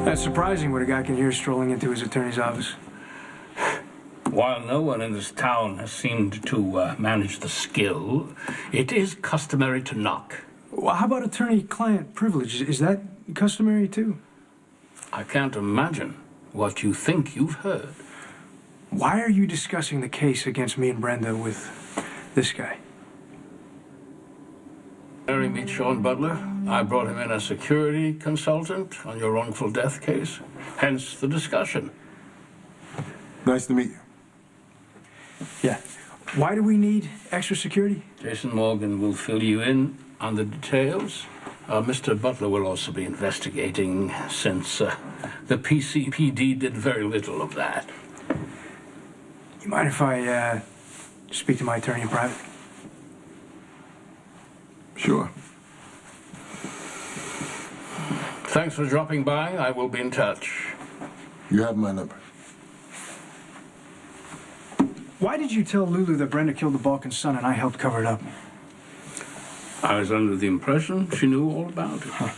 That's surprising what a guy can hear strolling into his attorney's office. While no one in this town has seemed to manage the skill, it is customary to knock. Well, how about attorney-client privilege? Is that customary, too? I can't imagine what you think you've heard. Why are you discussing the case against me and Brenda with this guy? Mary, meet Sean Butler. I brought him in as security consultant on your wrongful death case. Hence the discussion. Nice to meet you. Yeah. Why do we need extra security? Jason Morgan will fill you in on the details. Mr. Butler will also be investigating since the PCPD did very little of that. You mind if I speak to my attorney in private? Sure. Thanks for dropping by. I will be in touch. You have my number. Why did you tell Lulu that Brenda killed the Balkan son and I helped cover it up? I was under the impression she knew all about it. Huh.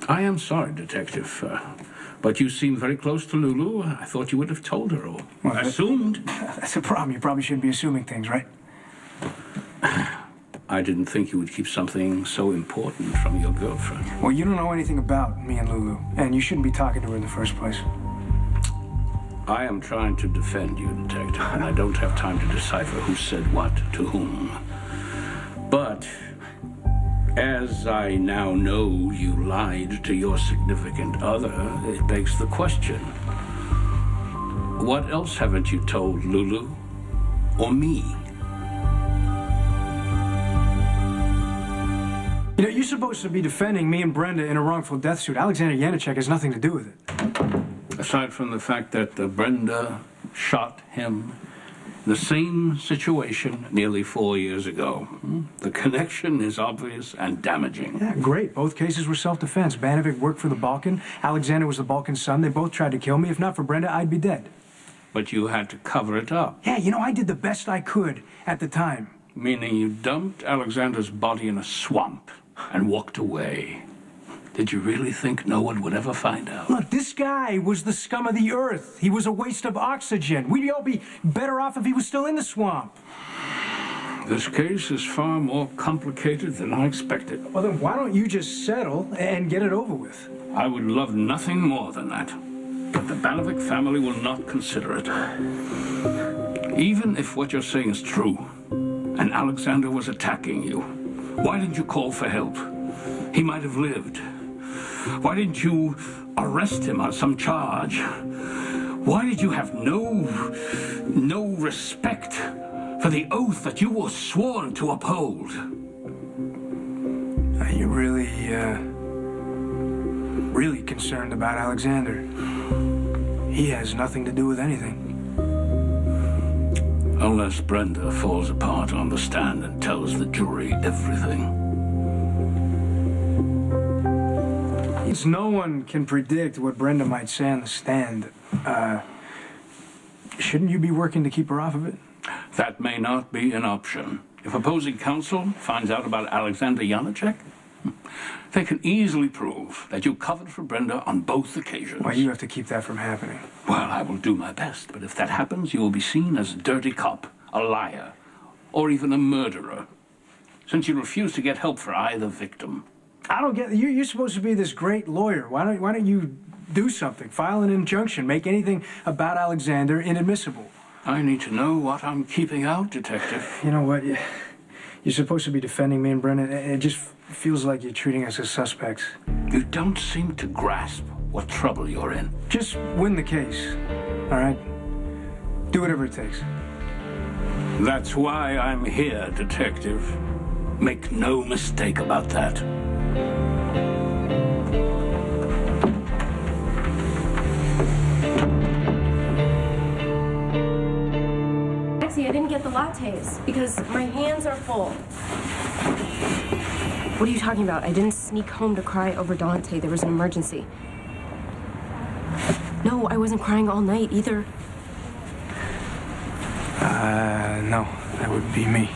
I am sorry, Detective, but you seem very close to Lulu. I thought you would have told her all. Well, Assumed. That's a problem. You probably shouldn't be assuming things, right? I didn't think you would keep something so important from your girlfriend. Well, you don't know anything about me and Lulu, and you shouldn't be talking to her in the first place. I am trying to defend you, Detective, and I don't have time to decipher who said what to whom. But, as I now know you lied to your significant other, it begs the question. What else haven't you told Lulu or me? You know, you're supposed to be defending me and Brenda in a wrongful death suit. Alexander Janacek has nothing to do with it. Aside from the fact that Brenda shot him in the same situation nearly 4 years ago, the connection is obvious and damaging. Yeah, great. Both cases were self-defense. Banovic worked for the Balkan. Alexander was the Balkan's son. They both tried to kill me. If not for Brenda, I'd be dead. But you had to cover it up. Yeah, you know, I did the best I could at the time. Meaning you dumped Alexander's body in a swamp and walked away. Did you really think no one would ever find out? Look, this guy was the scum of the earth. He was a waste of oxygen. We'd all be better off if he was still in the swamp. This case is far more complicated than I expected. Well, then why don't you just settle and get it over with? I would love nothing more than that. But the Banovic family will not consider it. Even if what you're saying is true, and Alexander was attacking you, why didn't you call for help? He might have lived. Why didn't you arrest him on some charge? Why did you have no respect for the oath that you were sworn to uphold? Are you really concerned about Alexander? He has nothing to do with anything. Unless Brenda falls apart on the stand and tells the jury everything. No one can predict what Brenda might say on the stand. Shouldn't you be working to keep her off of it? That may not be an option. If opposing counsel finds out about Alexander Janacek, they can easily prove that you covered for Brenda on both occasions. Well, you have to keep that from happening. Well, I will do my best, but if that happens, you will be seen as a dirty cop, a liar, or even a murderer, since you refuse to get help for either victim. I don't get it. You're supposed to be this great lawyer. Why don't you do something? File an injunction. Make anything about Alexander inadmissible. I need to know what I'm keeping out, Detective. You know what? You're supposed to be defending me and Brenda. It just feels like you're treating us as suspects. You don't seem to grasp what trouble you're in. Just win the case, all right? Do whatever it takes. That's why I'm here, Detective. Make no mistake about that. I didn't get the lattes because my hands are full. What are you talking about? I didn't sneak home to cry over Dante. There was an emergency. No, I wasn't crying all night either. No, that would be me.